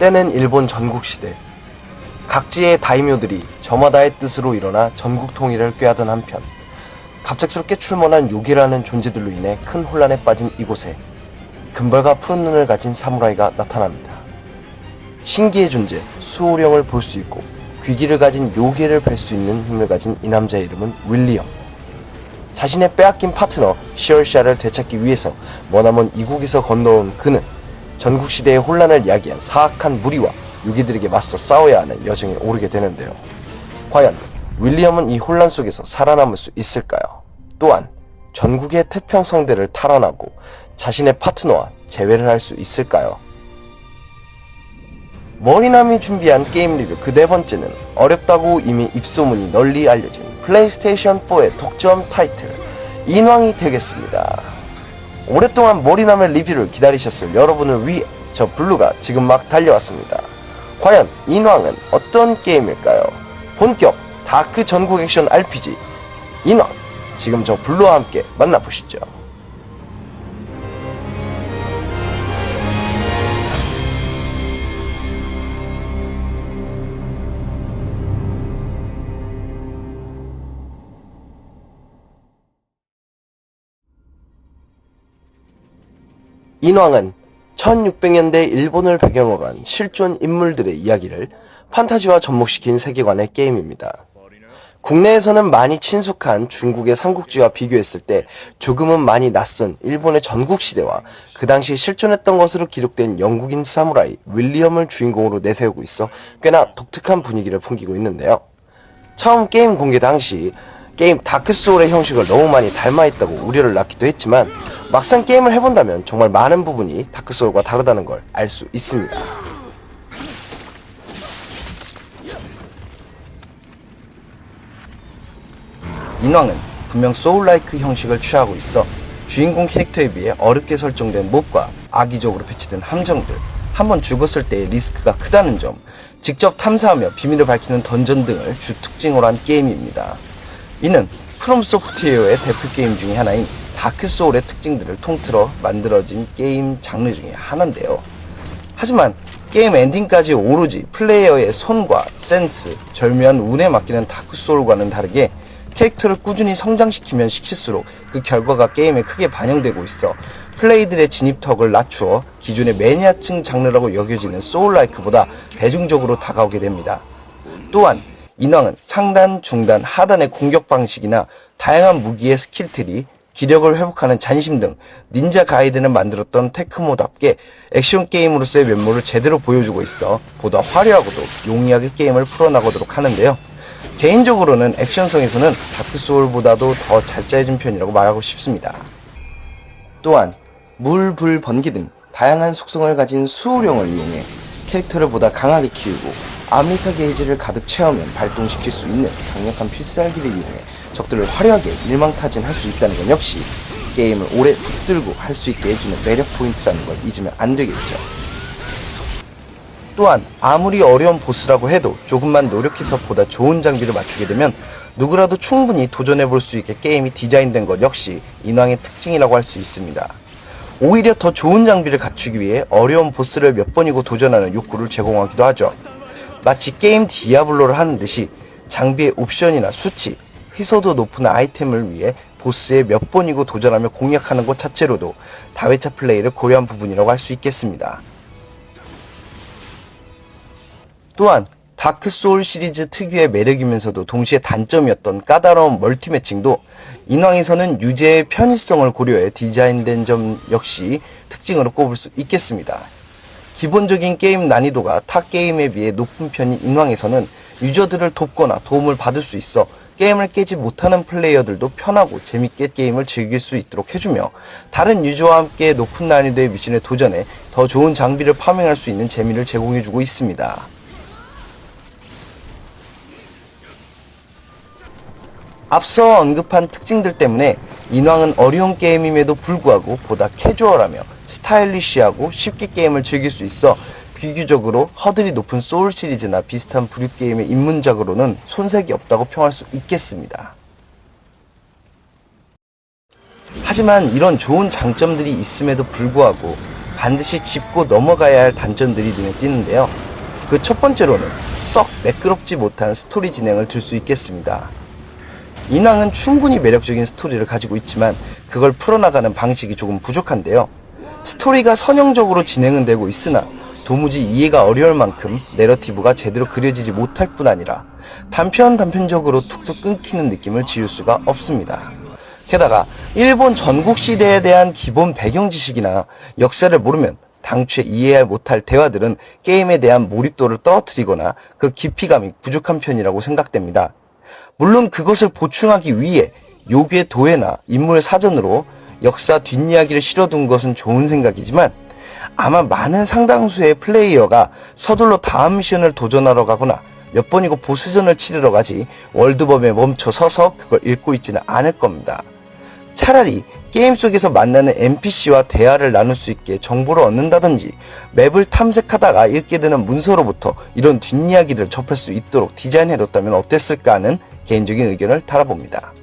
때는 일본 전국시대. 각지의 다이묘들이 저마다의 뜻으로 일어나 전국 통일을 꾀하던 한편, 갑작스럽게 출몰한 요괴라는 존재들로 인해 큰 혼란에 빠진 이곳에 금발과 푸른 눈을 가진 사무라이가 나타납니다. 신기의 존재 수호령을 볼 수 있고 귀기를 가진 요괴를 뵐 수 있는 힘을 가진 이 남자의 이름은 윌리엄. 자신의 빼앗긴 파트너 시얼샤를 되찾기 위해서 머나먼 이국에서 건너온 그는 전국시대의 혼란을 야기한 사악한 무리와 요괴들에게 맞서 싸워야 하는 여정에 오르게 되는데요. 과연 윌리엄은 이 혼란 속에서 살아남을 수 있을까요? 또한 전국의 태평성대를 탈환하고 자신의 파트너와 재회를 할 수 있을까요? 머리남이 준비한 게임 리뷰 그 네 번째는 어렵다고 이미 입소문이 널리 알려진 플레이스테이션 4의 독점 타이틀 인왕이 되겠습니다. 오랫동안 머리남의 리뷰를 기다리셨을 여러분을 위해 저 블루가 지금 막 달려왔습니다. 과연 인왕은 어떤 게임일까요? 본격 다크 전국 액션 RPG 인왕, 지금 저 블루와 함께 만나보시죠. 인왕은 1600년대 일본을 배경으로 한 실존 인물들의 이야기를 판타지와 접목시킨 세계관의 게임입니다. 국내에서는 많이 친숙한 중국의 삼국지와 비교했을 때 조금은 많이 낯선 일본의 전국시대와 그 당시 실존했던 것으로 기록된 영국인 사무라이 윌리엄을 주인공으로 내세우고 있어 꽤나 독특한 분위기를 풍기고 있는데요. 처음 게임 공개 당시 게임 다크소울의 형식을 너무 많이 닮아있다고 우려를 낳기도 했지만 막상 게임을 해본다면 정말 많은 부분이 다크소울과 다르다는 걸 알 수 있습니다. 인왕은 분명 소울라이크 형식을 취하고 있어 주인공 캐릭터에 비해 어렵게 설정된 몹과 악의적으로 배치된 함정들, 한번 죽었을 때의 리스크가 크다는 점, 직접 탐사하며 비밀을 밝히는 던전 등을 주 특징으로 한 게임입니다. 이는 프롬소프트웨어의 대표 게임 중에 하나인 다크소울의 특징들을 통틀어 만들어진 게임 장르 중에 하나인데요. 하지만 게임 엔딩까지 오로지 플레이어의 손과 센스, 절묘한 운에 맡기는 다크소울과는 다르게 캐릭터를 꾸준히 성장시키면 시킬수록 그 결과가 게임에 크게 반영되고 있어 플레이들의 진입턱을 낮추어 기존의 매니아층 장르라고 여겨지는 소울라이크보다 대중적으로 다가오게 됩니다. 또한 인왕은 상단, 중단, 하단의 공격 방식이나 다양한 무기의 스킬트리, 기력을 회복하는 잔심 등 닌자 가이드는 만들었던 테크모답게 액션 게임으로서의 면모를 제대로 보여주고 있어 보다 화려하고도 용이하게 게임을 풀어나가도록 하는데요. 개인적으로는 액션성에서는 다크소울보다도 더 잘 짜여진 편이라고 말하고 싶습니다. 또한 물, 불, 번개 등 다양한 속성을 가진 수호령을 이용해 캐릭터를 보다 강하게 키우고 아메리카 게이지를 가득 채우면 발동시킬 수 있는 강력한 필살기를 이용해 적들을 화려하게 일망타진할 수 있다는 건 역시 게임을 오래 붙들고 할 수 있게 해주는 매력 포인트라는 걸 잊으면 안 되겠죠. 또한 아무리 어려운 보스라고 해도 조금만 노력해서 보다 좋은 장비를 맞추게 되면 누구라도 충분히 도전해볼 수 있게 게임이 디자인된 것 역시 인왕의 특징이라고 할 수 있습니다. 오히려 더 좋은 장비를 갖추기 위해 어려운 보스를 몇 번이고 도전하는 욕구를 제공하기도 하죠. 마치 게임 디아블로를 하는 듯이 장비의 옵션이나 수치, 희소도 높은 아이템을 위해 보스에 몇 번이고 도전하며 공략하는 것 자체로도 다회차 플레이를 고려한 부분이라고 할 수 있겠습니다. 또한 다크소울 시리즈 특유의 매력이면서도 동시에 단점이었던 까다로운 멀티매칭도 인왕에서는 유저의 편의성을 고려해 디자인된 점 역시 특징으로 꼽을 수 있겠습니다. 기본적인 게임 난이도가 타 게임에 비해 높은 편인 인왕에서는 유저들을 돕거나 도움을 받을 수 있어 게임을 깨지 못하는 플레이어들도 편하고 재밌게 게임을 즐길 수 있도록 해주며 다른 유저와 함께 높은 난이도의 미션에 도전해 더 좋은 장비를 파밍할 수 있는 재미를 제공해주고 있습니다. 앞서 언급한 특징들 때문에 인왕은 어려운 게임임에도 불구하고 보다 캐주얼하며 스타일리시하고 쉽게 게임을 즐길 수 있어 비교적으로 허들이 높은 소울 시리즈나 비슷한 부류 게임의 입문작으로는 손색이 없다고 평할 수 있겠습니다. 하지만 이런 좋은 장점들이 있음에도 불구하고 반드시 짚고 넘어가야 할 단점들이 눈에 띄는데요. 그 첫 번째로는 썩 매끄럽지 못한 스토리 진행을 들 수 있겠습니다. 인왕은 충분히 매력적인 스토리를 가지고 있지만 그걸 풀어나가는 방식이 조금 부족한데요. 스토리가 선형적으로 진행은 되고 있으나 도무지 이해가 어려울 만큼 내러티브가 제대로 그려지지 못할 뿐 아니라 단편적으로 툭툭 끊기는 느낌을 지울 수가 없습니다. 게다가 일본 전국시대에 대한 기본 배경 지식이나 역사를 모르면 당초에 이해 못할 대화들은 게임에 대한 몰입도를 떨어뜨리거나 그 깊이감이 부족한 편이라고 생각됩니다. 물론 그것을 보충하기 위해 요괴 도회나 인물 사전으로 역사 뒷이야기를 실어둔 것은 좋은 생각이지만 아마 많은 상당수의 플레이어가 서둘러 다음 미션을 도전하러 가거나 몇 번이고 보스전을 치르러 가지 월드범에 멈춰 서서 그걸 읽고 있지는 않을 겁니다. 차라리 게임 속에서 만나는 NPC와 대화를 나눌 수 있게 정보를 얻는다든지 맵을 탐색하다가 읽게 되는 문서로부터 이런 뒷이야기를 접할 수 있도록 디자인해뒀다면 어땠을까 하는 개인적인 의견을 달아봅니다.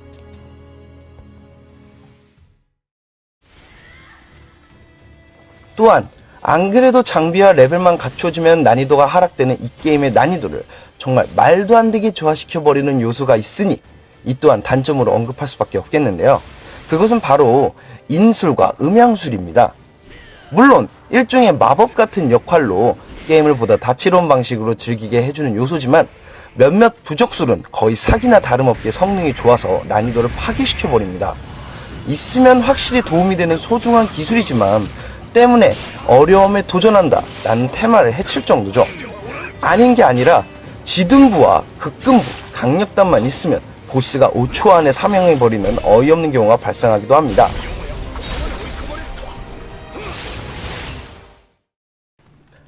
또한 안 그래도 장비와 레벨만 갖춰주면 난이도가 하락되는 이 게임의 난이도를 정말 말도 안 되게 조화시켜버리는 요소가 있으니 이 또한 단점으로 언급할 수밖에 없겠는데요. 그것은 바로 인술과 음향술입니다. 물론 일종의 마법 같은 역할로 게임을 보다 다채로운 방식으로 즐기게 해주는 요소지만 몇몇 부적술은 거의 사기나 다름없게 성능이 좋아서 난이도를 파괴시켜버립니다. 있으면 확실히 도움이 되는 소중한 기술이지만 때문에 어려움에 도전한다 라는 테마를 해칠 정도죠. 아닌 게 아니라 지등부와 극금부, 강력단만 있으면 보스가 5초 안에 사명해버리는 어이없는 경우가 발생하기도 합니다.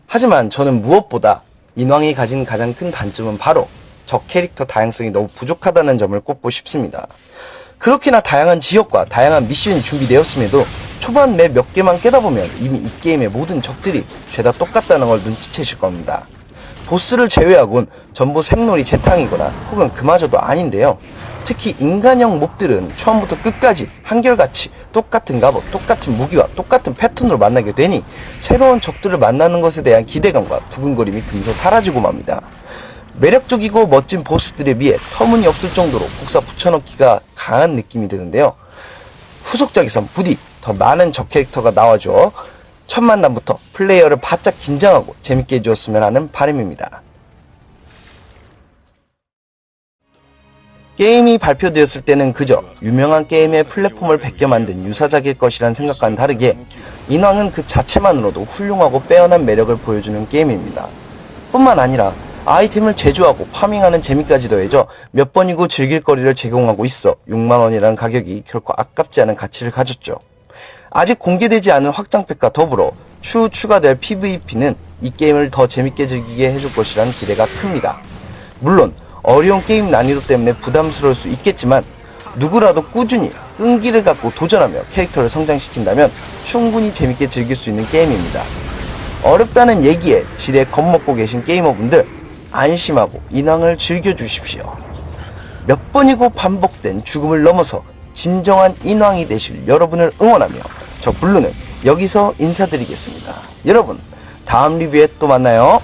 하지만 저는 무엇보다 인왕이 가진 가장 큰 단점은 바로 적 캐릭터 다양성이 너무 부족하다는 점을 꼽고 싶습니다. 그렇게나 다양한 지역과 다양한 미션이 준비되었음에도 초반 맵 몇 개만 깨다보면 이미 이 게임의 모든 적들이 죄다 똑같다는 걸 눈치채실 겁니다. 보스를 제외하곤 전부 생놀이 재탕이거나 혹은 그마저도 아닌데요. 특히 인간형 몹들은 처음부터 끝까지 한결같이 똑같은 갑옷, 똑같은 무기와 똑같은 패턴으로 만나게 되니 새로운 적들을 만나는 것에 대한 기대감과 두근거림이 금세 사라지고 맙니다. 매력적이고 멋진 보스들에 비해 터무니없을 정도로 복사 붙여넣기가 강한 느낌이 드는데요. 후속작에선 부디 더 많은 적 캐릭터가 나와줘 첫 만남부터 플레이어를 바짝 긴장하고 재밌게 해주었으면 하는 바람입니다. 게임이 발표되었을 때는 그저 유명한 게임의 플랫폼을 베껴 만든 유사작일 것이란 생각과는 다르게 인왕은 그 자체만으로도 훌륭하고 빼어난 매력을 보여주는 게임입니다. 뿐만 아니라 아이템을 제조하고 파밍하는 재미까지 더해져 몇 번이고 즐길 거리를 제공하고 있어 6만원이라는 가격이 결코 아깝지 않은 가치를 가졌죠. 아직 공개되지 않은 확장팩과 더불어 추후 추가될 PVP는 이 게임을 더 재밌게 즐기게 해줄 것이란 기대가 큽니다. 물론 어려운 게임 난이도 때문에 부담스러울 수 있겠지만 누구라도 꾸준히 끈기를 갖고 도전하며 캐릭터를 성장시킨다면 충분히 재밌게 즐길 수 있는 게임입니다. 어렵다는 얘기에 지레 겁먹고 계신 게이머분들 안심하고 인왕을 즐겨주십시오. 몇 번이고 반복된 죽음을 넘어서 진정한 인왕이 되실 여러분을 응원하며 저 블루는 여기서 인사드리겠습니다. 여러분 다음 리뷰에 또 만나요.